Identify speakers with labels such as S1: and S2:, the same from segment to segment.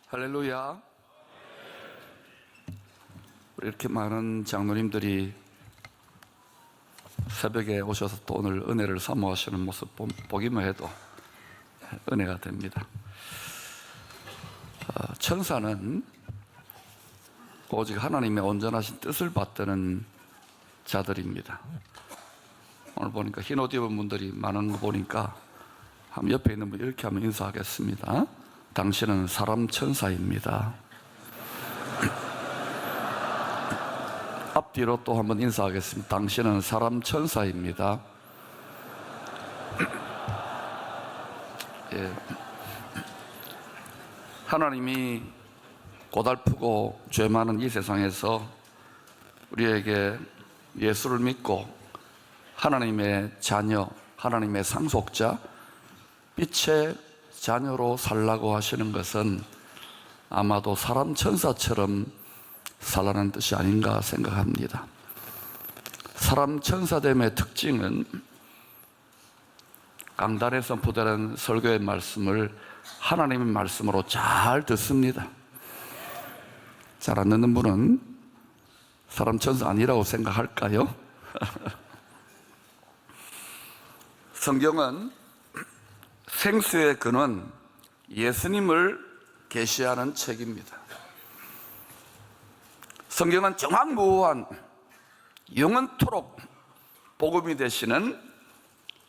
S1: 할렐루야. 우리 이렇게 많은 장로님들이 새벽에 오셔서 또 오늘 은혜를 사모하시는 모습 보기만 해도 은혜가 됩니다. 천사는 오직 하나님의 온전하신 뜻을 받드는 자들입니다. 오늘 보니까 흰 옷 입은 분들이 많은 거 보니까 한번 옆에 있는 분 이렇게 한번 인사하겠습니다. 당신은 사람 천사입니다. 앞뒤로 또 한번 인사하겠습니다. 당신은 사람 천사입니다. 예. 하나님이 고달프고 죄 많은 이 세상에서 우리에게 예수를 믿고 하나님의 자녀, 하나님의 상속자, 빛의 자녀로 살라고 하시는 것은 아마도 사람 천사처럼 살라는 뜻이 아닌가 생각합니다. 사람 천사됨의 특징은 강단에 선포되는 설교의 말씀을 하나님의 말씀으로 잘 듣습니다. 잘 안 듣는 분은 사람 천사 아니라고 생각할까요? 성경은 생수의 근원 예수님을 계시하는 책입니다. 성경은 정확무오한 영원토록 복음이 되시는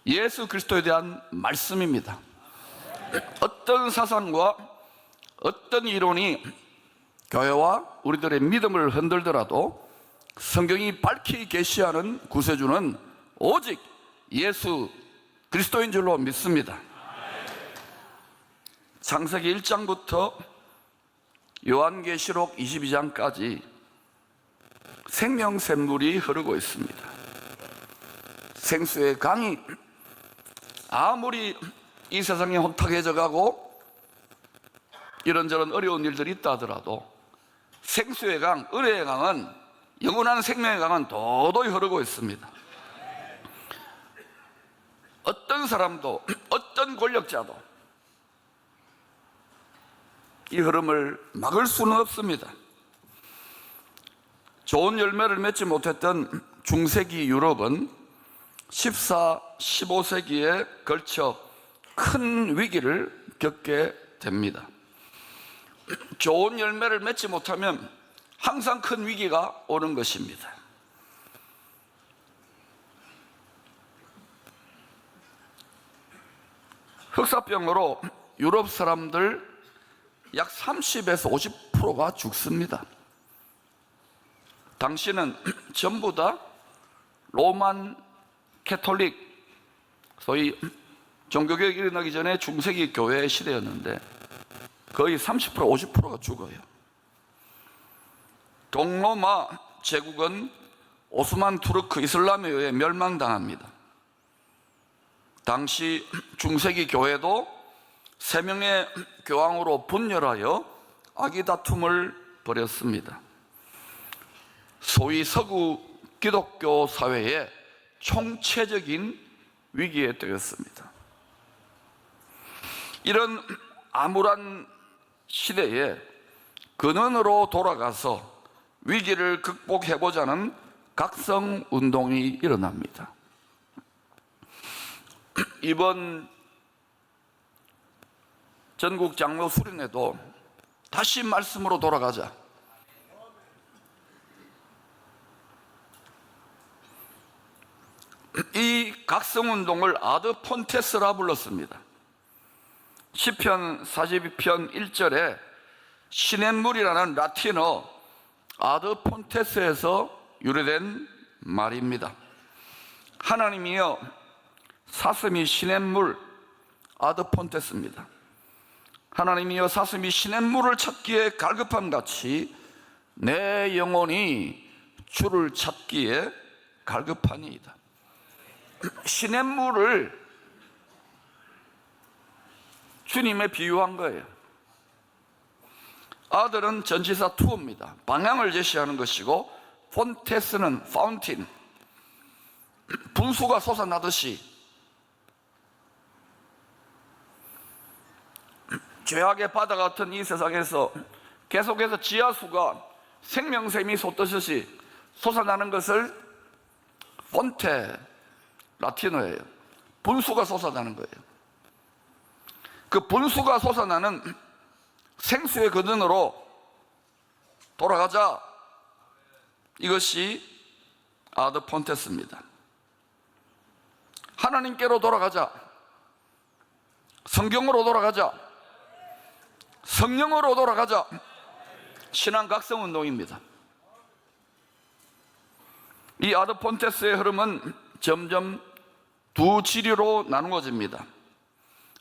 S1: 예수 그리스도에 대한 말씀입니다. 어떤 사상과 어떤 이론이 교회와 우리들의 믿음을 흔들더라도 성경이 밝히 계시하는 구세주는 오직 예수 그리스도인 줄로 믿습니다. 창세기 1장부터 요한계시록 22장까지 생명샘물이 흐르고 있습니다. 생수의 강이 아무리 이 세상이 혼탁해져 가고 이런저런 어려운 일들이 있다 하더라도 생수의 강, 은혜의 강은, 영원한 생명의 강은 도도히 흐르고 있습니다. 어떤 사람도, 어떤 권력자도 이 흐름을 막을 수는 없습니다. 좋은 열매를 맺지 못했던 중세기 유럽은 14, 15세기에 걸쳐 큰 위기를 겪게 됩니다. 좋은 열매를 맺지 못하면 항상 큰 위기가 오는 것입니다. 흑사병으로 유럽 사람들 약 30에서 50%가 죽습니다. 당시는 전부 다 로만 캐톨릭, 소위 종교개혁이 일어나기 전에 중세기 교회 시대였는데 거의 30%, 50%가 죽어요. 동로마 제국은 오스만 투르크 이슬람에 의해 멸망당합니다. 당시 중세기 교회도 3명의 교황으로 분열하여 아기다툼을 벌였습니다. 소위 서구 기독교 사회의 총체적인 위기에 떨었습니다. 이런 암울한 시대에 근원으로 돌아가서 위기를 극복해보자는 각성운동이 일어납니다. 이번 전국 장로 수련회도 다시 말씀으로 돌아가자. 이 각성운동을 아드 폰테스라 불렀습니다. 시편 42편 1절에 시냇물이라는 라틴어 아드 폰테스에서 유래된 말입니다. 하나님이여 사슴이 시냇물, 아드 폰테스입니다. 하나님이여 사슴이 시냇물을 찾기에 갈급함 같이 내 영혼이 주를 찾기에 갈급하니이다. 시냇물을 주님에 비유한 거예요. 아들은 전치사 투어입니다. 방향을 제시하는 것이고 폰테스는 파운틴, 분수가 솟아나듯이 죄악의 바다 같은 이 세상에서 계속해서 지하수가 생명샘이 솟듯이 솟아나는 것을 폰테, 라틴어예요. 분수가 솟아나는 거예요. 그 분수가 솟아나는 생수의 근원으로 돌아가자. 이것이 아드 폰테스입니다. 하나님께로 돌아가자. 성경으로 돌아가자. 성령으로 돌아가자. 신앙 각성 운동입니다. 이 아드 폰테스의 흐름은 점점 두 지류로 나누어집니다.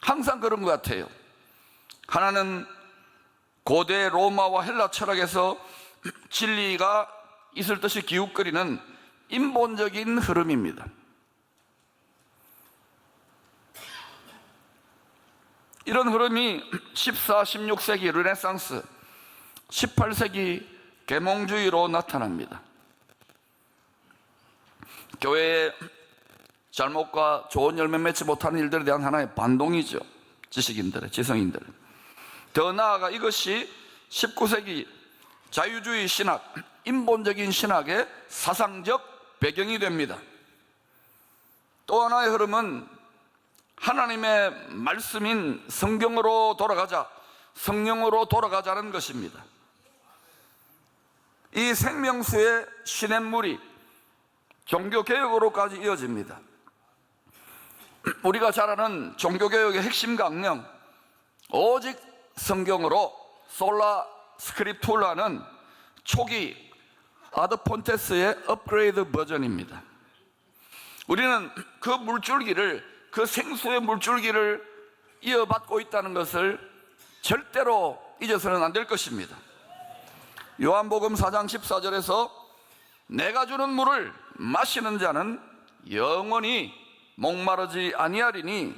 S1: 항상 그런 것 같아요. 하나는 고대 로마와 헬라 철학에서 진리가 있을 듯이 기웃거리는 인본적인 흐름입니다. 이런 흐름이 14, 16세기 르네상스, 18세기 계몽주의로 나타납니다. 교회의 잘못과 좋은 열매 맺지 못하는 일들에 대한 하나의 반동이죠. 지식인들의, 지성인들의. 더 나아가 이것이 19세기 자유주의 신학, 인본적인 신학의 사상적 배경이 됩니다. 또 하나의 흐름은 하나님의 말씀인 성경으로 돌아가자, 성령으로 돌아가자는 것입니다. 이 생명수의 시냇물이 종교개혁으로까지 이어집니다. 우리가 잘 아는 종교개혁의 핵심 강령, 오직 성경으로 솔라 스크립투라는 초기 아드 폰테스의 업그레이드 버전입니다. 우리는 그 물줄기를, 그 생수의 물줄기를 이어받고 있다는 것을 절대로 잊어서는 안 될 것입니다. 요한복음 4장 14절에서 내가 주는 물을 마시는 자는 영원히 목마르지 아니하리니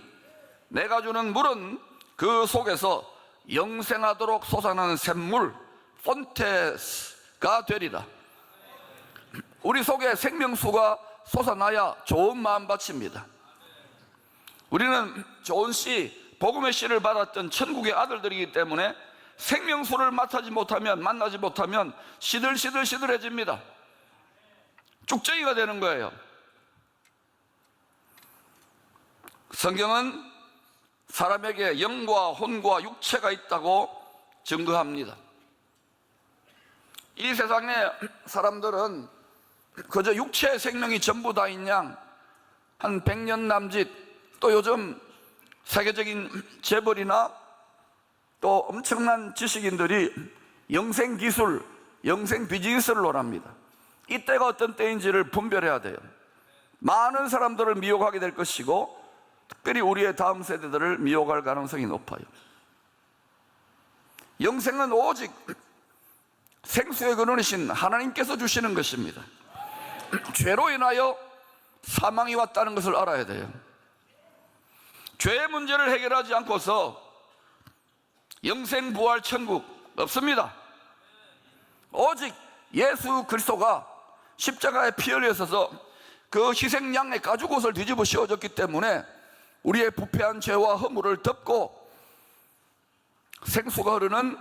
S1: 내가 주는 물은 그 속에서 영생하도록 솟아나는 샘물 폰테스가 되리라. 우리 속에 생명수가 솟아나야 좋은 마음밭입니다. 우리는 좋은 씨, 복음의 씨를 받았던 천국의 아들들이기 때문에 생명수를 만나지 못하면 시들시들해집니다. 쭉정이가 되는 거예요. 성경은 사람에게 영과 혼과 육체가 있다고 증거합니다. 이 세상의 사람들은 그저 육체의 생명이 전부 다인 양, 한 100년 남짓, 또 요즘 세계적인 재벌이나 또 엄청난 지식인들이 영생 기술, 영생 비즈니스를 논합니다. 이때가 어떤 때인지를 분별해야 돼요. 많은 사람들을 미혹하게 될 것이고 특별히 우리의 다음 세대들을 미혹할 가능성이 높아요. 영생은 오직 생수의 근원이신 하나님께서 주시는 것입니다. 죄로 인하여 사망이 왔다는 것을 알아야 돼요. 죄의 문제를 해결하지 않고서 영생 부활 천국 없습니다. 오직 예수 그리스도가 십자가에 피 흘려서 그 희생양의 가죽옷을 뒤집어 씌워졌기 때문에 우리의 부패한 죄와 허물을 덮고 생수가 흐르는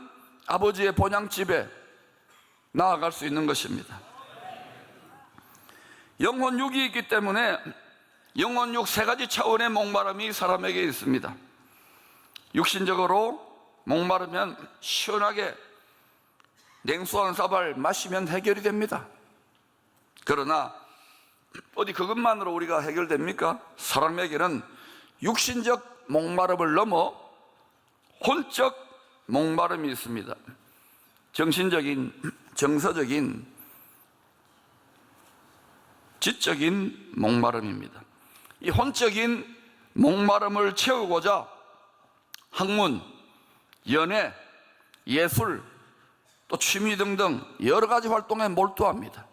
S1: 아버지의 본향집에 나아갈 수 있는 것입니다. 영혼 육이 있기 때문에 영혼 육 세 가지 차원의 목마름이 사람에게 있습니다. 육신적으로 목마르면 시원하게 냉수 한 사발 마시면 해결이 됩니다. 그러나 어디 그것만으로 우리가 해결됩니까? 사람에게는 육신적 목마름을 넘어 혼적 목마름이 있습니다. 정신적인, 정서적인, 지적인 목마름입니다. 이 혼적인 목마름을 채우고자 학문, 연애, 예술, 또 취미 등등 여러 가지 활동에 몰두합니다.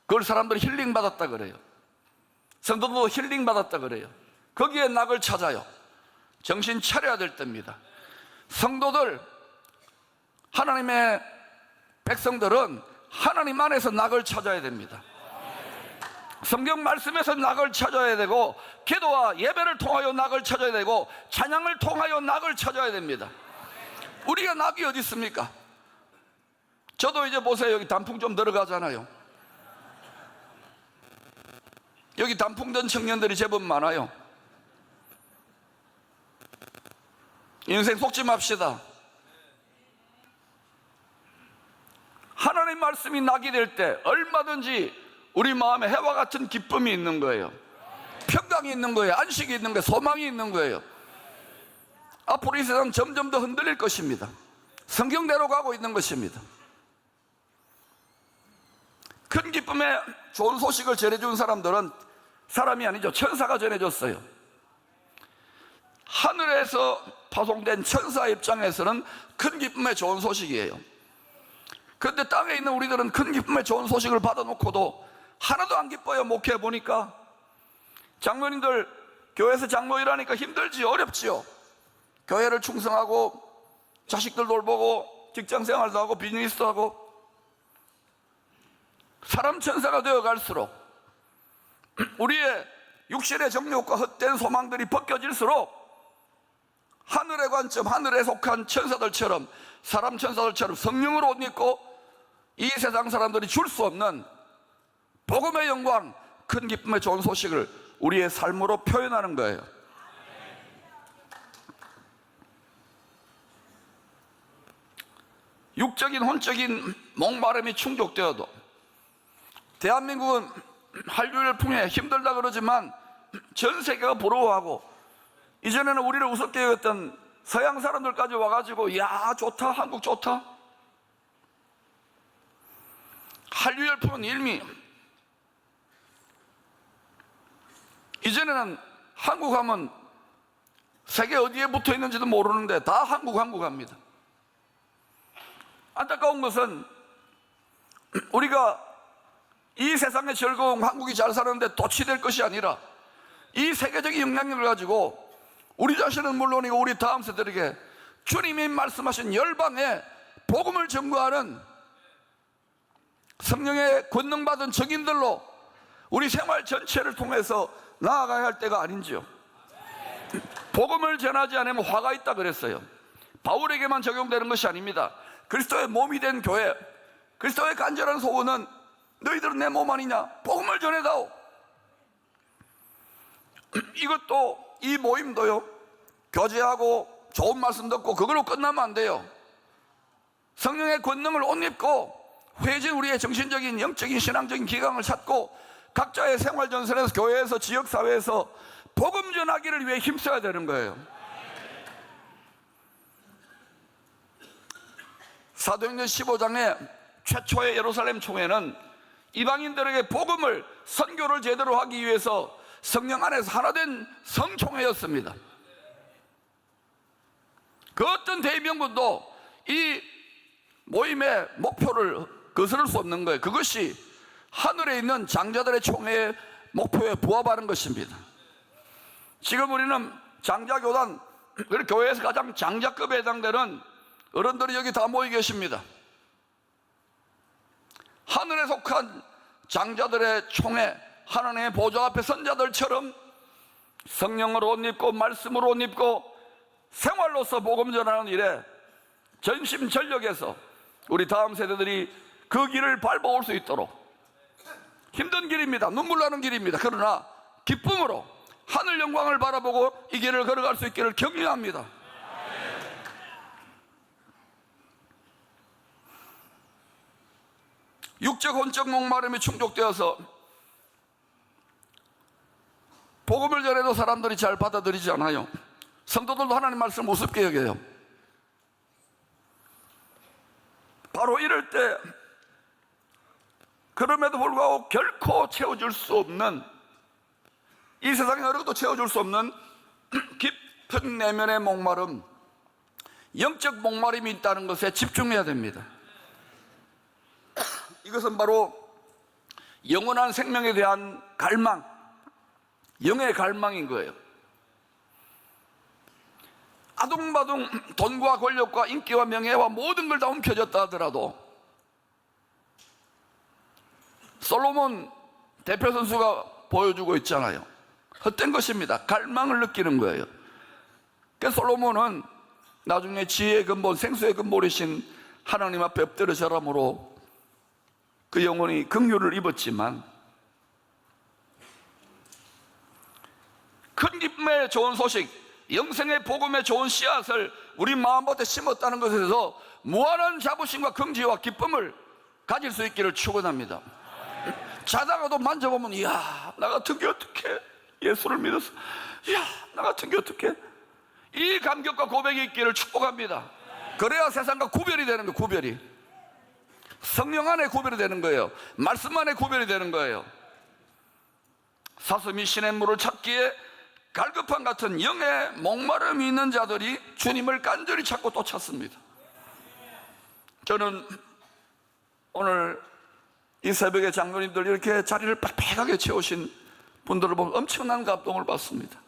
S1: 그걸 사람들이 힐링 받았다 그래요. 성도도 힐링 받았다 그래요. 거기에 낙을 찾아요. 정신 차려야 될 때입니다. 성도들, 하나님의 백성들은 하나님 안에서 낙을 찾아야 됩니다. 성경 말씀에서 낙을 찾아야 되고, 기도와 예배를 통하여 낙을 찾아야 되고, 찬양을 통하여 낙을 찾아야 됩니다. 우리가 낙이 어디 있습니까? 저도 이제 보세요. 여기 단풍 좀 들어가잖아요. 여기 단풍 든 청년들이 제법 많아요. 인생 속지 맙시다. 하나님 말씀이 낙이 될 때 얼마든지 우리 마음에 해와 같은 기쁨이 있는 거예요. 평강이 있는 거예요. 안식이 있는 거예요. 소망이 있는 거예요. 앞으로 이 세상 점점 더 흔들릴 것입니다. 성경대로 가고 있는 것입니다. 큰 기쁨에 좋은 소식을 전해준 사람들은 사람이 아니죠. 천사가 전해줬어요. 하늘에서 파송된 천사 입장에서는 큰 기쁨의 좋은 소식이에요. 그런데 땅에 있는 우리들은 큰 기쁨의 좋은 소식을 받아놓고도 하나도 안 기뻐요. 목회해 보니까 장로님들 교회에서 장로 일하니까 힘들지요. 어렵지요. 교회를 충성하고 자식들 돌보고 직장생활도 하고 비즈니스도 하고 사람 천사가 되어갈수록 우리의 육신의 정욕과 헛된 소망들이 벗겨질수록 하늘의 관점, 하늘에 속한 천사들처럼 사람 천사들처럼 성령으로 옷 입고 이 세상 사람들이 줄 수 없는 복음의 영광, 큰 기쁨의 좋은 소식을 우리의 삶으로 표현하는 거예요. 육적인 혼적인 목마름이 충족되어도 대한민국은 한류열풍에 힘들다 그러지만 전 세계가 부러워하고 이전에는 우리를 우습게 여겼던 서양 사람들까지 와가지고 야 좋다, 한국 좋다. 한류열풍은 일미 이전에는 한국 하면 세계 어디에 붙어 있는지도 모르는데 다 한국 합니다. 안타까운 것은 우리가 이 세상의 즐거움, 한국이 잘 사는데 도취될 것이 아니라 이 세계적인 영향력을 가지고 우리 자신은 물론이고 우리 다음 세대에게 주님이 말씀하신 열방에 복음을 전거하는 성령의 권능받은 증인들로 우리 생활 전체를 통해서 나아가야 할 때가 아닌지요. 복음을 전하지 않으면 화가 있다 그랬어요. 바울에게만 적용되는 것이 아닙니다. 그리스도의 몸이 된 교회, 그리스도의 간절한 소원은 너희들은 내 몸 아니냐? 복음을 전해다오. 이것도 이 모임도요, 교제하고 좋은 말씀 듣고 그걸로 끝나면 안 돼요. 성령의 권능을 옷 입고 회진 우리의 정신적인 영적인 신앙적인 기강을 찾고 각자의 생활 전선에서 교회에서 지역사회에서 복음 전하기를 위해 힘써야 되는 거예요. 사도행전 15장의 최초의 예루살렘 총회는 이방인들에게 복음을 선교를 제대로 하기 위해서 성령 안에서 하나 된 성총회였습니다. 그 어떤 대의명분도 이 모임의 목표를 거스를 수 없는 거예요. 그것이 하늘에 있는 장자들의 총회의 목표에 부합하는 것입니다. 지금 우리는 장자교단, 교회에서 가장 장자급에 해당되는 어른들이 여기 다 모여 계십니다. 하늘에 속한 장자들의 총회, 하나님의 보좌 앞에 선자들처럼 성령으로 옷 입고 말씀으로 옷 입고 생활로서 복음 전하는 일에 전심전력해서 우리 다음 세대들이 그 길을 밟아올 수 있도록 힘든 길입니다. 눈물 나는 길입니다. 그러나 기쁨으로 하늘 영광을 바라보고 이 길을 걸어갈 수 있기를 격려합니다. 육적 혼적 목마름이 충족되어서 복음을 전해도 사람들이 잘 받아들이지 않아요. 성도들도 하나님 말씀을 우습게 여겨요. 바로 이럴 때 그럼에도 불구하고 결코 채워줄 수 없는, 이 세상에 어느 것도 채워줄 수 없는 깊은 내면의 목마름, 영적 목마름이 있다는 것에 집중해야 됩니다. 이것은 바로 영원한 생명에 대한 갈망, 영의 갈망인 거예요. 아둥바둥 돈과 권력과 인기와 명예와 모든 걸 다 움켜졌다 하더라도 솔로몬 대표 선수가 보여주고 있잖아요. 헛된 것입니다. 갈망을 느끼는 거예요. 그래서 솔로몬은 나중에 지혜의 근본, 생수의 근본이신 하나님 앞에 엎드려 절함으로 그 영혼이 긍휼을 입었지만, 큰 기쁨의 좋은 소식, 영생의 복음의 좋은 씨앗을 우리 마음밭에 심었다는 것에서 무한한 자부심과 긍지와 기쁨을 가질 수 있기를 축원합니다. 자다가도 만져보면, 이야, 나 같은 게 어떡해, 예수를 믿어서, 이야, 나 같은 게 어떡해, 이 감격과 고백이 있기를 축복합니다. 그래야 세상과 구별이 되는 거예요. 구별이, 성령 안에 구별이 되는 거예요. 말씀 안에 구별이 되는 거예요. 사슴이 시냇물을 찾기에 갈급한 같은 영의 목마름이 있는 자들이 주님을 간절히 찾고 또 찾습니다. 저는 오늘 이 새벽에 장로님들 이렇게 자리를 빽빽하게 채우신 분들을 보면 엄청난 감동을 받습니다.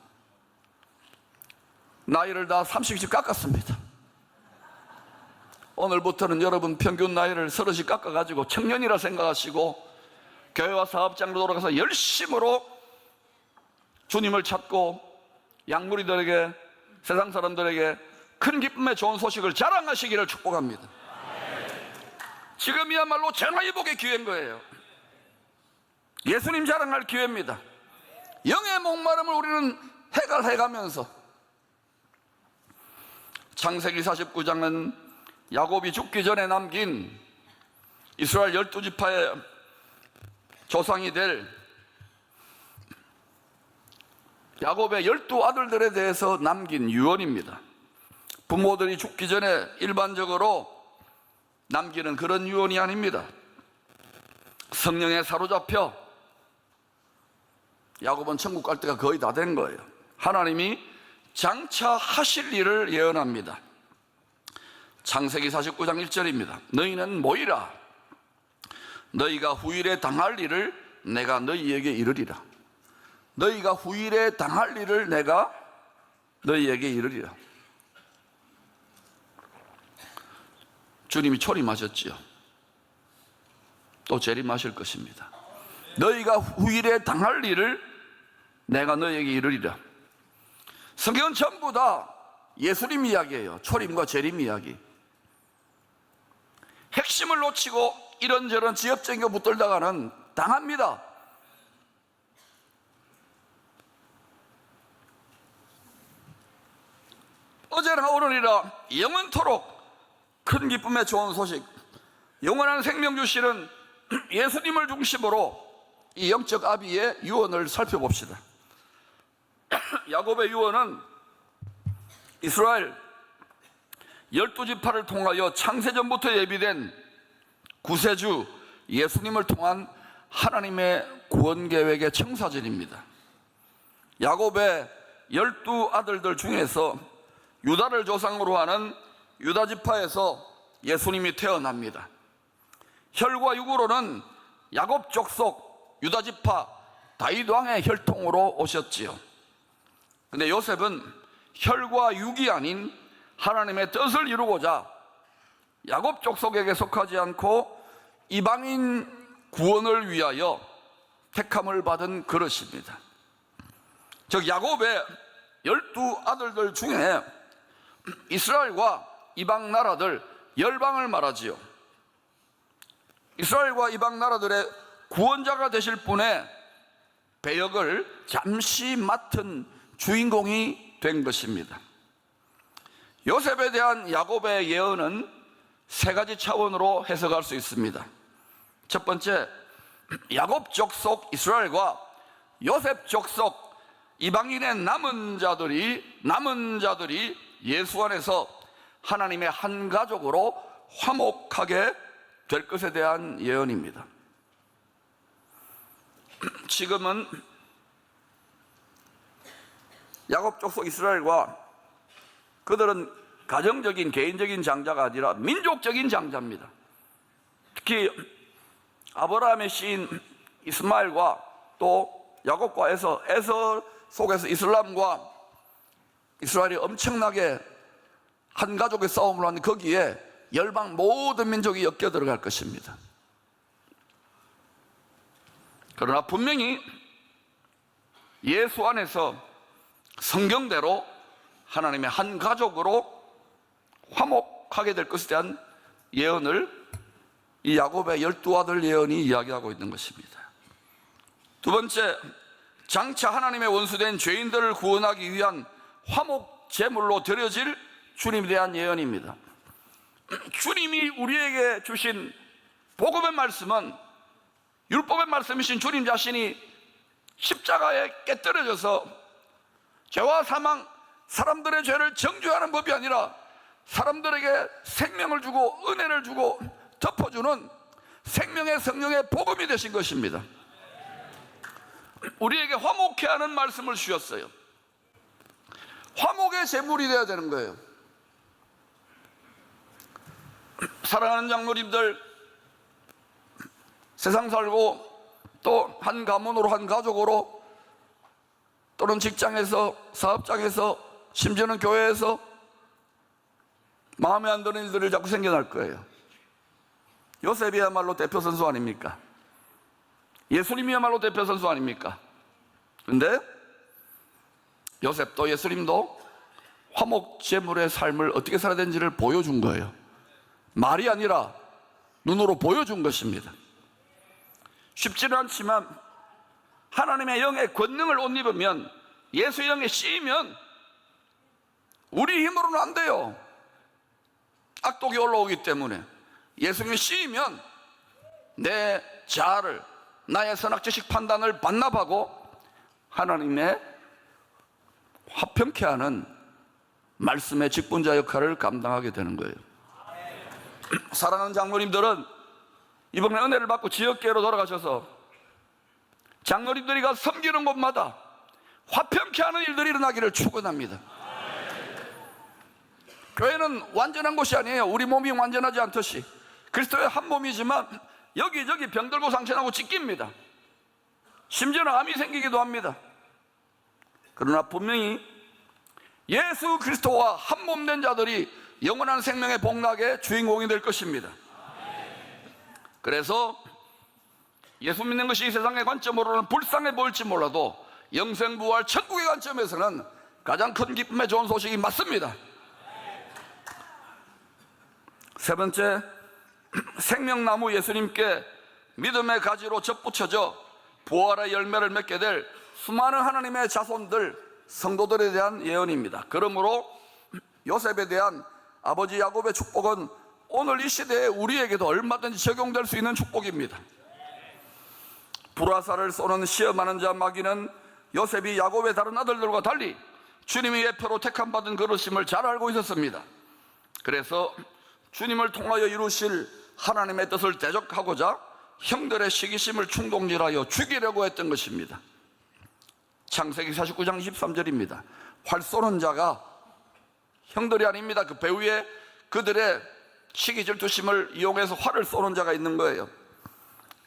S1: 나이를 다 30씩 깎았습니다. 오늘부터는 여러분 평균 나이를 30씩 깎아가지고 청년이라 생각하시고 교회와 사업장으로 돌아가서 열심으로 주님을 찾고 양무리들에게, 세상 사람들에게 큰 기쁨의 좋은 소식을 자랑하시기를 축복합니다. 지금이야말로 전화위복의 기회인 거예요. 예수님 자랑할 기회입니다. 영의 목마름을 우리는 해갈해가면서, 창세기 49장은 야곱이 죽기 전에 남긴 이스라엘 12지파의 조상이 될 야곱의 12아들들에 대해서 남긴 유언입니다. 부모들이 죽기 전에 일반적으로 남기는 그런 유언이 아닙니다. 성령에 사로잡혀 야곱은 천국 갈 때가 거의 다 된 거예요. 하나님이 장차 하실 일을 예언합니다. 창세기 49장 1절입니다. 너희는 모이라. 너희가 후일에 당할 일을 내가 너희에게 이르리라. 너희가 후일에 당할 일을 내가 너희에게 이르리라. 주님이 초림하셨지요. 또 재림하실 것입니다. 너희가 후일에 당할 일을 내가 너희에게 이르리라. 성경은 전부 다 예수님 이야기예요. 초림과 재림 이야기. 핵심을 놓치고 이런저런 지엽적인 거 붙들다가는 당합니다. 어제나 오늘이라 영원토록 큰 기쁨의 좋은 소식, 영원한 생명 주시는 예수님을 중심으로 이 영적 아비의 유언을 살펴봅시다. 야곱의 유언은 이스라엘 12지파를 통하여 창세전부터 예비된 구세주 예수님을 통한 하나님의 구원 계획의 청사진입니다. 야곱의 12아들들 중에서 유다를 조상으로 하는 유다지파에서 예수님이 태어납니다. 혈과 육으로는 야곱 족속 유다지파 다윗 왕의 혈통으로 오셨지요. 근데 요셉은 혈과 육이 아닌 하나님의 뜻을 이루고자 야곱 족속에게 속하지 않고 이방인 구원을 위하여 택함을 받은 그릇입니다. 즉 야곱의 12아들들 중에 이스라엘과 이방 나라들, 열방을 말하지요. 이스라엘과 이방 나라들의 구원자가 되실 분의 배역을 잠시 맡은 주인공이 된 것입니다. 요셉에 대한 야곱의 예언은 세 가지 차원으로 해석할 수 있습니다. 첫 번째, 야곱 족속 이스라엘과 요셉 족속 이방인의 남은 자들이 예수 안에서 하나님의 한 가족으로 화목하게 될 것에 대한 예언입니다. 지금은 야곱 족속 이스라엘과 그들은 가정적인 개인적인 장자가 아니라 민족적인 장자입니다. 특히 아브라함의 씨인 이스마엘과 또 야곱과 에서 속에서 이슬람과 이스라엘이 엄청나게 한 가족의 싸움을 하는 거기에 열방 모든 민족이 엮여 들어갈 것입니다. 그러나 분명히 예수 안에서 성경대로 하나님의 한 가족으로 화목하게 될 것에 대한 예언을 이 야곱의 12아들 예언이 이야기하고 있는 것입니다. 두 번째, 장차 하나님의 원수된 죄인들을 구원하기 위한 화목 제물로 드려질 주님에 대한 예언입니다. 주님이 우리에게 주신 복음의 말씀은 율법의 말씀이신 주님 자신이 십자가에 깨뜨려져서 죄와 사망, 사람들의 죄를 정죄하는 법이 아니라 사람들에게 생명을 주고 은혜를 주고 덮어주는 생명의 성령의 복음이 되신 것입니다. 우리에게 화목케 하는 말씀을 주셨어요. 화목의 제물이 되어야 되는 거예요. 사랑하는 장로님들, 세상 살고 또 한 가문으로 한 가족으로 또는 직장에서 사업장에서 심지어는 교회에서 마음에 안 드는 일들이 자꾸 생겨날 거예요. 요셉이야말로 대표 선수 아닙니까? 예수님이야말로 대표 선수 아닙니까? 근데 요셉도 예수님도 화목 제물의 삶을 어떻게 살아야 되는지를 보여준 거예요. 말이 아니라 눈으로 보여준 것입니다. 쉽지는 않지만 하나님의 영의 권능을 옷 입으면, 예수의 영에 씌이면 우리 힘으로는 안 돼요. 악독이 올라오기 때문에. 예수님이 씌이면 내 자아를, 나의 선악지식 판단을 반납하고 하나님의 화평케 하는 말씀의 직분자 역할을 감당하게 되는 거예요. 사랑하는 장로님들은 이번에 은혜를 받고 지역계로 돌아가셔서 장로님들이 가 섬기는 곳마다 화평케 하는 일들이 일어나기를 축원합니다. 교회는 완전한 곳이 아니에요. 우리 몸이 완전하지 않듯이 그리스도의 한 몸이지만 여기저기 병들고 상처나고 찢깁니다. 심지어는 암이 생기기도 합니다. 그러나 분명히 예수 그리스도와 한 몸 된 자들이 영원한 생명의 복락의 주인공이 될 것입니다. 그래서 예수 믿는 것이 이 세상의 관점으로는 불쌍해 보일지 몰라도 영생부활 천국의 관점에서는 가장 큰 기쁨의 좋은 소식이 맞습니다. 세 번째, 생명나무 예수님께 믿음의 가지로 접붙여져 부활의 열매를 맺게 될 수많은 하나님의 자손들, 성도들에 대한 예언입니다. 그러므로 요셉에 대한 아버지 야곱의 축복은 오늘 이 시대에 우리에게도 얼마든지 적용될 수 있는 축복입니다. 불화살을 쏘는 시험하는 자 마귀는 요셉이 야곱의 다른 아들들과 달리 주님의 예표로 택함받은 그릇임을 잘 알고 있었습니다. 그래서 주님을 통하여 이루실 하나님의 뜻을 대적하고자 형들의 시기심을 충동질하여 죽이려고 했던 것입니다. 창세기 49장 23절입니다. 활 쏘는 자가 형들이 아닙니다. 그 배후에 그들의 시기 질투심을 이용해서 활을 쏘는 자가 있는 거예요.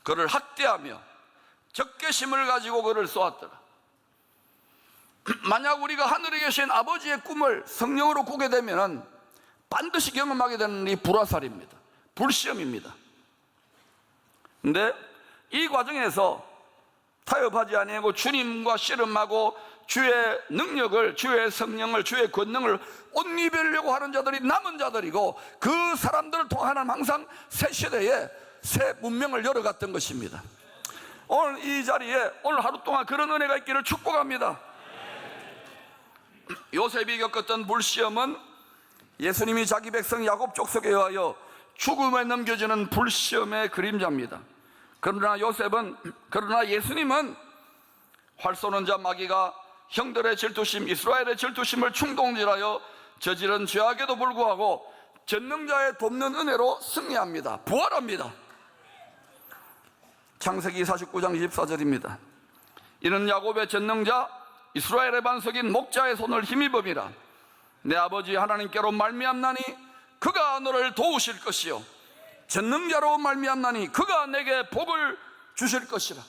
S1: 그를 학대하며 적개심을 가지고 그를 쏘았더라. 만약 우리가 하늘에 계신 아버지의 꿈을 성령으로 꾸게 되면 반드시 경험하게 되는 이 불화살입니다. 불시험입니다. 근데 이 과정에서 타협하지 아니하고 주님과 씨름하고 주의 능력을, 주의 성령을, 주의 권능을 옷 입으려고 하는 자들이 남은 자들이고, 그 사람들을 통해 하나님 항상 새 시대에 새 문명을 열어갔던 것입니다. 오늘 이 자리에 오늘 하루 동안 그런 은혜가 있기를 축복합니다. 요셉이 겪었던 불시험은 예수님이 자기 백성 야곱 족속에 의하여 죽음에 넘겨지는 불시험의 그림자입니다. 그러나 예수님은 활 쏘는 자 마귀가 형들의 질투심, 이스라엘의 질투심을 충동질하여 저지른 죄악에도 불구하고 전능자의 돕는 은혜로 승리합니다. 부활합니다. 창세기 49장 24절입니다. 이는 야곱의 전능자 이스라엘의 반석인 목자의 손을 힘입음이라. 내 아버지 하나님께로 말미암나니 그가 너를 도우실 것이요 전능자로 말미암나니 그가 내게 복을 주실 것이라.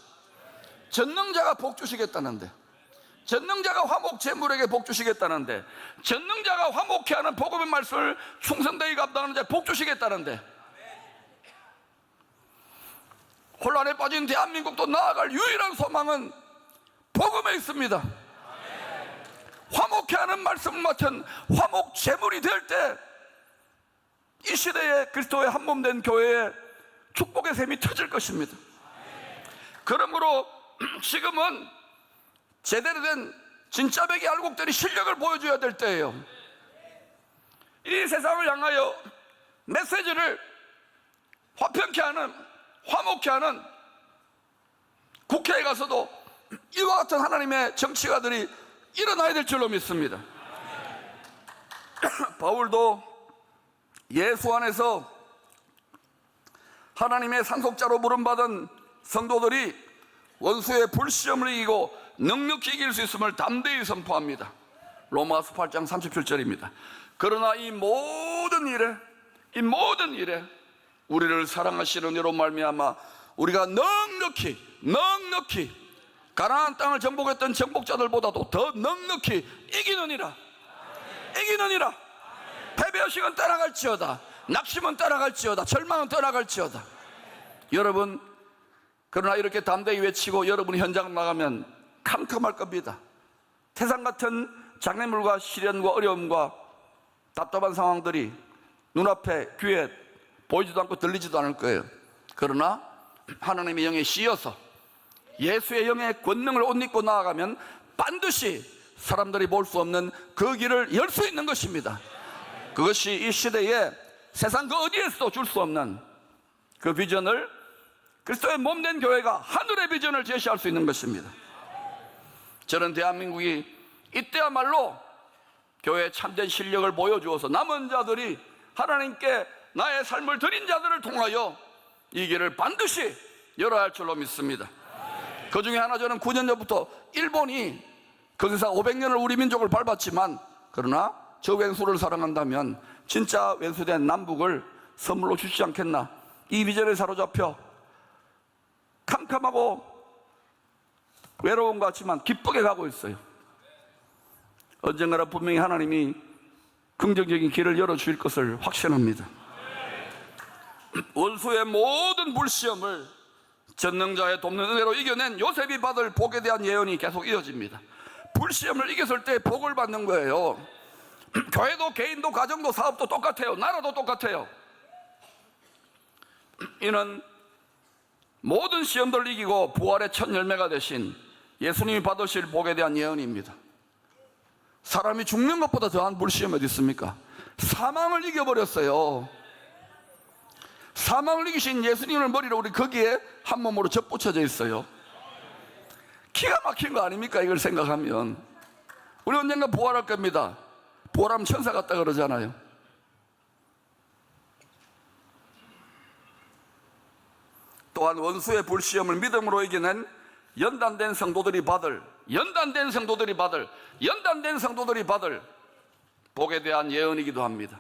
S1: 전능자가 복 주시겠다는데, 전능자가 화목 제물에게 복 주시겠다는데, 전능자가 화목케 하는 복음의 말씀을 충성되게 감당하는 자에 복 주시겠다는데, 혼란에 빠진 대한민국도 나아갈 유일한 소망은 복음에 있습니다. 화목케 하는 말씀을 맡은 화목 제물이 될 때 이 시대에 그리스도의 한몸된 교회에 축복의 샘이 터질 것입니다. 그러므로 지금은 제대로 된 진짜 백의 알곡들이 실력을 보여줘야 될 때예요. 이 세상을 향하여 메시지를 화평케 하는, 화목케 하는 국회에 가서도 이와 같은 하나님의 정치가들이 일어나야 될 줄로 믿습니다. 바울도 예수 안에서 하나님의 상속자로 부름받은 성도들이 원수의 불시험을 이기고 넉넉히 이길 수 있음을 담대히 선포합니다. 로마서 8장 37절입니다. 그러나 이 모든 일에 우리를 사랑하시는 이로 말미암아 우리가 넉넉히 가나안 땅을 정복했던 정복자들보다도 더 넉넉히 이기느니라. 패배의식은 떠나갈지어다, 낙심은 떠나갈지어다, 절망은 떠나갈지어다. 여러분, 그러나 이렇게 담대히 외치고 여러분이 현장 나가면 캄캄할 겁니다. 태산 같은 장애물과 시련과 어려움과 답답한 상황들이 눈앞에, 귀에 보이지도 않고 들리지도 않을 거예요. 그러나 하나님의 영에 씌어서 예수의 영의 권능을 옷 입고 나아가면 반드시 사람들이 볼 수 없는 그 길을 열 수 있는 것입니다. 그것이 이 시대에 세상 그 어디에서도 줄 수 없는 그 비전을 그리스도의 몸된 교회가 하늘의 비전을 제시할 수 있는 것입니다. 저는 대한민국이 이때야말로 교회의 참된 실력을 보여주어서 남은 자들이 하나님께 나의 삶을 드린 자들을 통하여 이 길을 반드시 열어야 할 줄로 믿습니다. 그 중에 하나, 저는 9년 전부터 일본이 거기서 500년을 우리 민족을 밟았지만, 그러나 저 왼수를 사랑한다면 진짜 왼수된 남북을 선물로 주시지 않겠나, 이 비전에 사로잡혀 캄캄하고 외로운 것 같지만 기쁘게 가고 있어요. 언젠가는 분명히 하나님이 긍정적인 길을 열어주실 것을 확신합니다. 원수의 모든 불시험을 전능자의 돕는 은혜로 이겨낸 요셉이 받을 복에 대한 예언이 계속 이어집니다. 불시험을 이겼을 때 복을 받는 거예요. 교회도 개인도 가정도 사업도 똑같아요. 나라도 똑같아요. 이는 모든 시험들을 이기고 부활의 첫 열매가 되신 예수님이 받으실 복에 대한 예언입니다. 사람이 죽는 것보다 더한 불시험이 어디 있습니까? 사망을 이겨버렸어요. 사망을 이기신 예수님을 머리로 우리 거기에 한 몸으로 접붙여져 있어요. 기가 막힌 거 아닙니까? 이걸 생각하면 우리 언젠가 부활할 겁니다. 부활하면 천사 같다 그러잖아요. 또한 원수의 불시험을 믿음으로 이겨낸 연단된 성도들이 받을 복에 대한 예언이기도 합니다.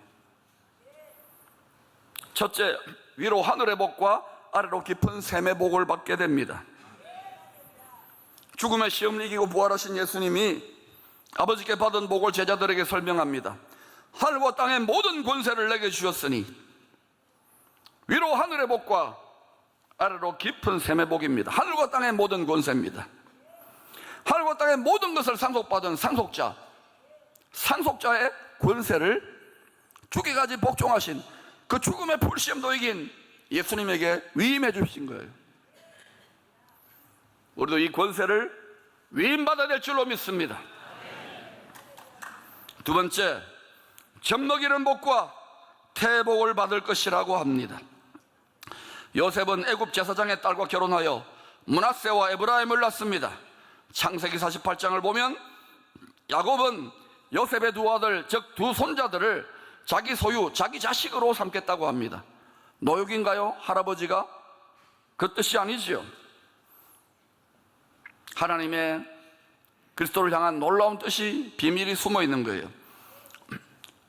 S1: 첫째, 위로 하늘의 복과 아래로 깊은 샘의 복을 받게 됩니다. 죽음의 시험을 이기고 부활하신 예수님이 아버지께 받은 복을 제자들에게 설명합니다. 하늘과 땅의 모든 권세를 내게 주셨으니, 위로 하늘의 복과 아래로 깊은 샘의 복입니다. 하늘과 땅의 모든 권세입니다. 하늘과 땅의 모든 것을 상속받은 상속자의 권세를 죽기까지 복종하신 그 죽음의 불시험도 이긴 예수님에게 위임해 주신 거예요. 우리도 이 권세를 위임받아야 될 줄로 믿습니다. 두 번째, 젖먹이는 복과 태복을 받을 것이라고 합니다. 요셉은 애굽 제사장의 딸과 결혼하여 므낫세와 에브라임을 낳습니다. 창세기 48장을 보면 야곱은 요셉의 두 아들, 즉 두 손자들을 자기 소유, 자기 자식으로 삼겠다고 합니다. 노역인가요? 할아버지가? 그 뜻이 아니지요. 하나님의 그리스도를 향한 놀라운 뜻이, 비밀이 숨어 있는 거예요.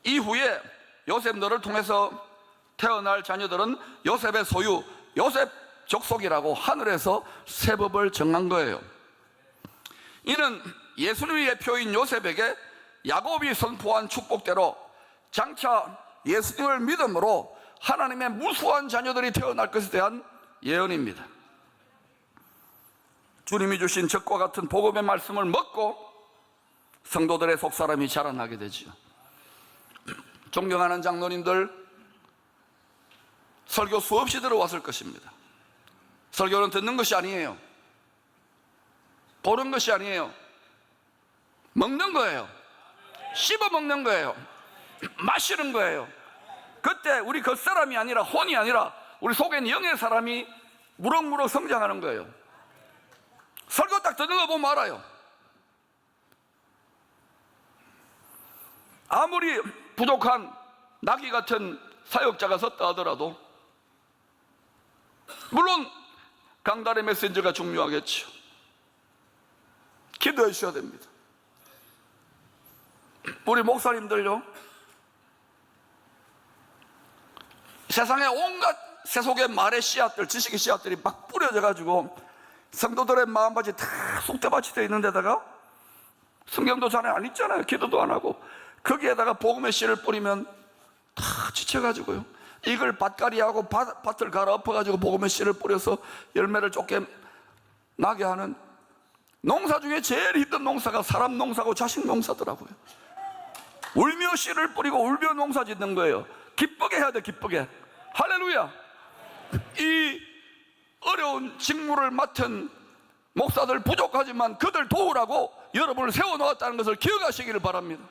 S1: 이후에 요셉 너를 통해서 태어날 자녀들은 요셉의 소유, 요셉 족속이라고 하늘에서 세법을 정한 거예요. 이는 예수님의 예표인 요셉에게 야곱이 선포한 축복대로 장차 예수님을 믿음으로 하나님의 무수한 자녀들이 태어날 것에 대한 예언입니다. 주님이 주신 적과 같은 복음의 말씀을 먹고 성도들의 속사람이 자라나게 되죠. 존경하는 장로님들, 설교 수없이 들어왔을 것입니다. 설교는 듣는 것이 아니에요. 보는 것이 아니에요. 먹는 거예요. 씹어 먹는 거예요. 마시는 거예요. 그때 우리 겉사람이 아니라 혼이 아니라 우리 속엔 영의 사람이 무럭무럭 성장하는 거예요. 설교 딱 듣는 거 보면 알아요. 아무리 부족한 나귀 같은 사역자가 섰다 하더라도 물론 강단의 메신저가 중요하겠죠. 기도해 주셔야 됩니다. 우리 목사님들요, 세상에 온갖 세속의 말의 씨앗들, 지식의 씨앗들이 막 뿌려져 가지고 성도들의 마음밭이 다 쑥대밭이 되어 있는 데다가 성경도 잘 안 읽잖아요. 기도도 안 하고 거기에다가 복음의 씨를 뿌리면 다 지쳐가지고요, 이걸 밭갈이하고 밭을 갈아엎어가지고 복음의 씨를 뿌려서 열매를 쫓게 나게 하는 농사 중에 제일 힘든 농사가 사람 농사고 자식 농사더라고요. 울며 씨를 뿌리고 울며 농사 짓는 거예요. 기쁘게 해야 돼, 기쁘게. 할렐루야. 이 어려운 직무를 맡은 목사들 부족하지만 그들 도우라고 여러분을 세워놓았다는 것을 기억하시기를 바랍니다.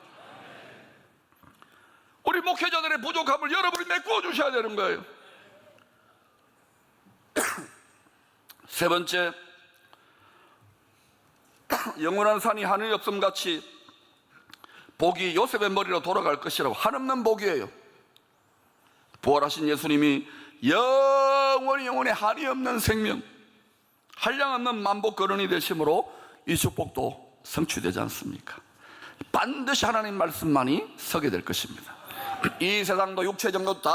S1: 우리 목회자들의 부족함을 여러분이 메꾸어 주셔야 되는 거예요. 세 번째, 영원한 산이 하늘이 없음 같이 복이 요셉의 머리로 돌아갈 것이라고. 한없는 복이에요. 부활하신 예수님이 영원히 한이 없는 생명, 한량없는 만복 거론이 되심으로 이 축복도 성취되지 않습니까? 반드시 하나님 말씀만이 서게 될 것입니다. 이 세상도 육체정도 다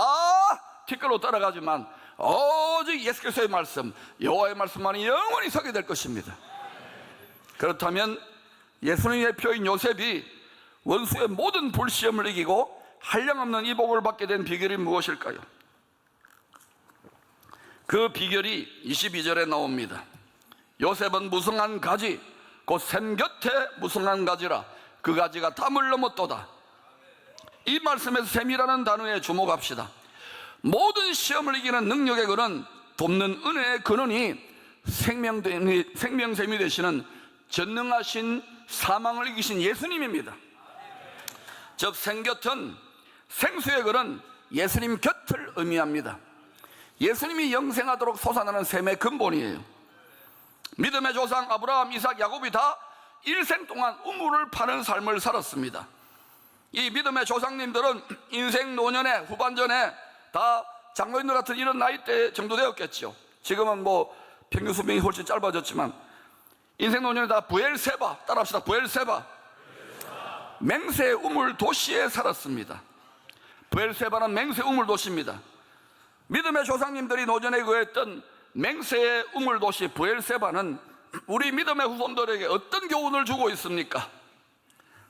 S1: 티끌로 따라가지만 오직 예수 그리스도의 말씀, 여호와의 말씀만이 영원히 서게 될 것입니다. 그렇다면 예수님의 표인 요셉이 원수의 모든 불시험을 이기고 한량없는 이 복을 받게 된 비결이 무엇일까요? 그 비결이 22절에 나옵니다. 요셉은 무성한 가지, 곧 샘 곁에 무성한 가지라. 그 가지가 담을 넘었도다. 이 말씀에서 샘이라는 단어에 주목합시다. 모든 시험을 이기는 능력의 근원, 돕는 은혜의 근원이 생명샘이 되시는 전능하신 사망을 이기신 예수님입니다. 즉 생곁은 생수의 근원, 예수님 곁을 의미합니다. 예수님이 영생하도록 솟아나는 샘의 근본이에요. 믿음의 조상 아브라함, 이삭, 야곱이 다 일생 동안 우물을 파는 삶을 살았습니다. 이 믿음의 조상님들은 인생 노년에 후반전에 다 장로님들 같은 이런 나이대 정도 되었겠죠. 지금은 뭐 평균 수명이 훨씬 짧아졌지만 인생 노년에 다 부엘세바, 따라합시다. 부엘세바, 맹세의 우물 도시에 살았습니다. 부엘세바는 맹세 우물 도시입니다. 믿음의 조상님들이 노전에 거했던 맹세의 우물 도시 부엘세바는 우리 믿음의 후손들에게 어떤 교훈을 주고 있습니까?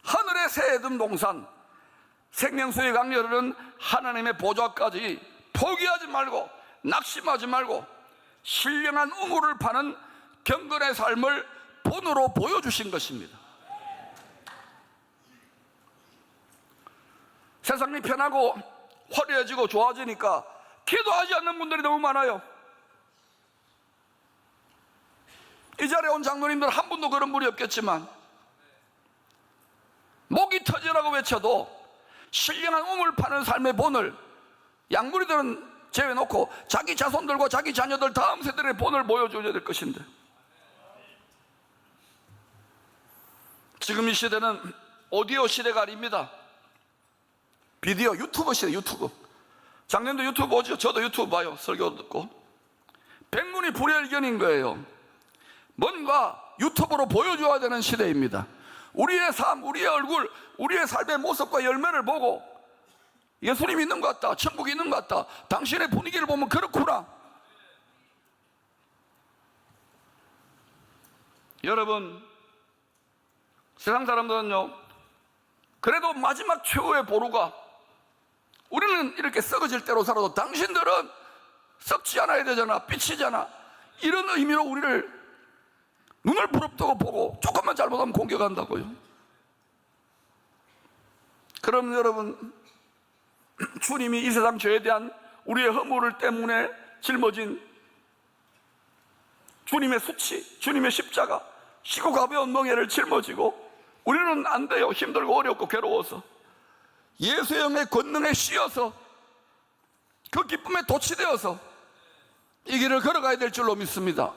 S1: 하늘의 새 에덴 동산, 생명수의 강렬은 하나님의 보좌까지 포기하지 말고 낙심하지 말고 신령한 우물을 파는 경건의 삶을 본으로 보여주신 것입니다. 세상이 편하고 화려해지고 좋아지니까 기도하지 않는 분들이 너무 많아요. 이 자리에 온 장로님들 한 분도 그런 분이 없겠지만 목이 터지라고 외쳐도 신령한 우물 파는 삶의 본을 양무리들은 제외놓고 자기 자손들과 자기 자녀들 다음 세대의 본을 보여줘야 될 것인데, 지금 이 시대는 오디오 시대가 아닙니다. 비디오, 유튜브 시대, 유튜브. 작년도 유튜브 보죠. 저도 유튜브 봐요. 설교 듣고. 백문이 불여일견인 거예요. 뭔가 유튜브로 보여줘야 되는 시대입니다. 우리의 삶, 우리의 얼굴, 우리의 삶의 모습과 열매를 보고 예수님 있는 것 같다, 천국이 있는 것 같다, 당신의 분위기를 보면 그렇구나. 여러분, 세상 사람들은요, 그래도 마지막 최후의 보루가 우리는 이렇게 썩어질 대로 살아도 당신들은 썩지 않아야 되잖아, 삐치잖아, 이런 의미로 우리를 눈을 부릅뜨고 보고 조금만 잘못하면 공격한다고요. 그럼 여러분, 주님이 이 세상 죄에 대한 우리의 허물 때문에 짊어진 주님의 수치, 주님의 십자가, 시고 가벼운 멍에를 짊어지고 우리는 안 돼요. 힘들고 어렵고 괴로워서 예수의 영의 권능에 씌어서 그 기쁨에 도취되어서 이 길을 걸어가야 될 줄로 믿습니다.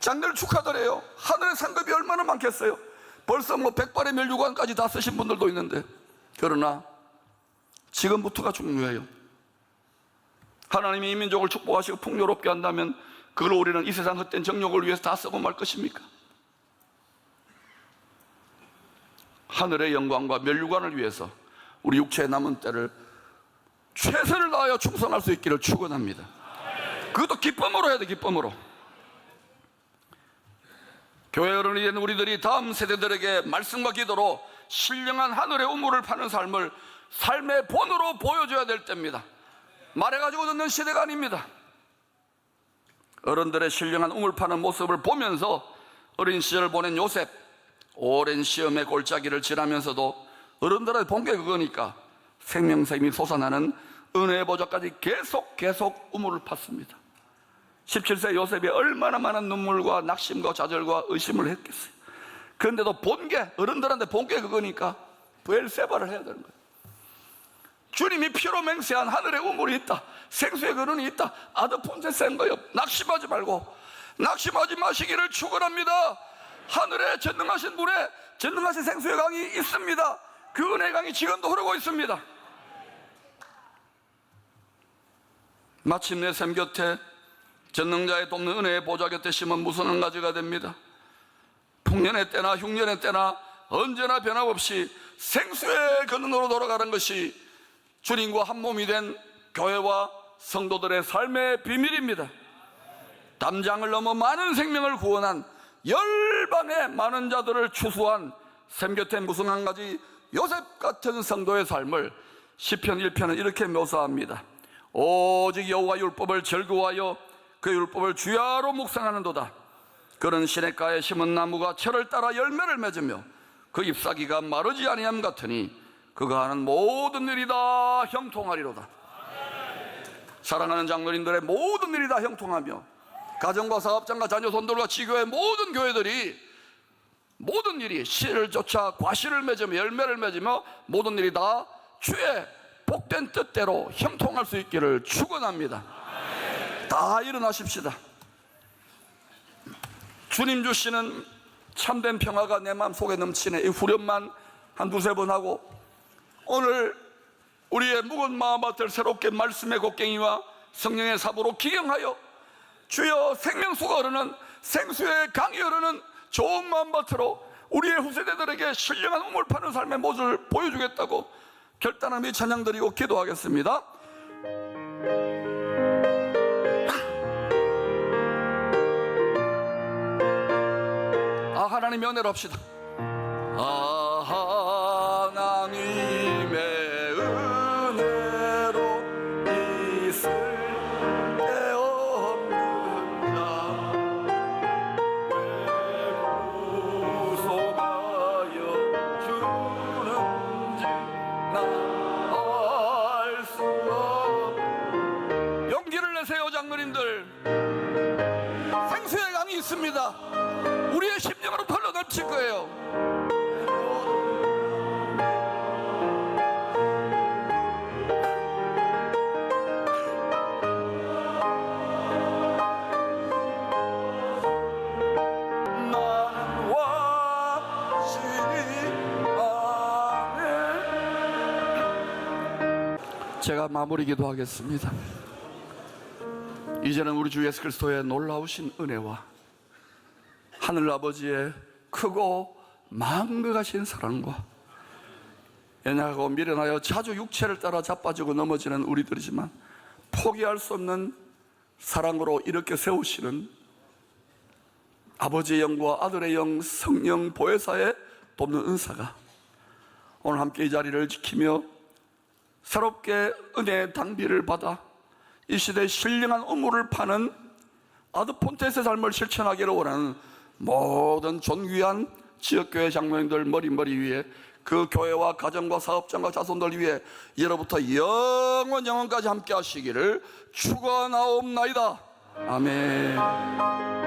S1: 장례를 축하드려요. 하늘의 상급이 얼마나 많겠어요. 벌써 뭐 100발의 멸류관까지 다 쓰신 분들도 있는데, 그러나 지금부터가 중요해요. 하나님이 이 민족을 축복하시고 풍요롭게 한다면 그걸 우리는 이 세상 헛된 정욕을 위해서 다 쓰고 말 것입니까? 하늘의 영광과 멸류관을 위해서 우리 육체의 남은 때를 최선을 다하여 충성할 수 있기를 축원합니다. 그것도 기쁨으로 해야 돼. 기쁨으로. 교회 어른이 된 우리들이 다음 세대들에게 말씀과 기도로 신령한 하늘의 우물을 파는 삶을 삶의 본으로 보여줘야 될 때입니다. 말해가지고 듣는 시대가 아닙니다. 어른들의 신령한 우물 파는 모습을 보면서 어린 시절을 보낸 요셉, 오랜 시험의 골짜기를 지나면서도 어른들의 본 게 그거니까 생명샘이 솟아나는 은혜의 보좌까지 계속 우물을 팠습니다. 17세 요셉이 얼마나 많은 눈물과 낙심과 좌절과 의심을 했겠어요. 그런데도 본 게, 어른들한테 본 게 그거니까 부엘세바를 해야 되는 거예요. 주님이 피로 맹세한 하늘의 우물이 있다, 생수의 근원이 있다, 아드폰세 센 거요. 낙심하지 말고, 낙심하지 마시기를 축원합니다. 하늘에 전능하신 분의 전능하신 생수의 강이 있습니다. 그 은혜의 강이 지금도 흐르고 있습니다. 마침내 샘 곁에 전능자의 돕는 은혜의 보좌 곁에 심은 무슨 한 가지가 됩니다. 풍년의 때나 흉년의 때나 언제나 변함없이 생수의 근원으로 돌아가는 것이 주님과 한 몸이 된 교회와 성도들의 삶의 비밀입니다. 담장을 넘어 많은 생명을 구원한 열방의 많은 자들을 추수한 샘 곁에 무슨 한 가지 요셉 같은 성도의 삶을 시편 1편은 이렇게 묘사합니다. 오직 여호와 율법을 즐거워하여 그 율법을 주야로 묵상하는도다. 그런 시냇가에 심은 나무가 철을 따라 열매를 맺으며 그 잎사귀가 마르지 아니함 같으니 그가 하는 모든 일이 다 형통하리로다. 사랑하는 장로님들의 모든 일이 다 형통하며 가정과 사업장과 자녀 손들과 지교의 모든 교회들이 모든 일이 씨를 쫓아 과실을 맺으며 열매를 맺으며 모든 일이 다 주의 복된 뜻대로 형통할 수 있기를 축원합니다. 다 일어나십시다. 주님 주시는 참된 평화가 내 마음속에 넘치네. 이 후렴만 한 두세 번 하고 오늘 우리의 묵은 마음밭을 새롭게 말씀의 곡괭이와 성령의 삽으로 기경하여 주여 생명수가 흐르는 생수의 강이 흐르는 좋은 마음밭으로 우리의 후세대들에게 신령한 우물 파는 삶의 모습을 보여주겠다고 결단하며 찬양드리고 기도하겠습니다. 하나님의 은혜로 합시다. 하나님의 은혜로 있을 데 없는 자 구속하여 주는지 나 알 수 없. 용기를 내세요 장로님들. 생수의 강이 있습니다. 우리의 심령으로 털러 넘칠 거예요. 나는 왕신이 아멘. 제가 마무리 기도하겠습니다. 이제는 우리 주 예수 그리스도의 놀라우신 은혜와 하늘아버지의 크고 망극하신 사랑과 연약하고 미련하여 자주 육체를 따라 자빠지고 넘어지는 우리들이지만 포기할 수 없는 사랑으로 이렇게 세우시는 아버지의 영과 아들의 영 성령 보혜사의 돕는 은사가 오늘 함께 이 자리를 지키며 새롭게 은혜의 당비를 받아 이 시대의 신령한 우물을 파는 아드폰테스의 삶을 실천하기를 원하는 모든 존귀한 지역교회 장로님들 머리 위에 그 교회와 가정과 사업장과 자손들 위해 예로부터 영원까지 함께 하시기를 축원하옵나이다. 아멘.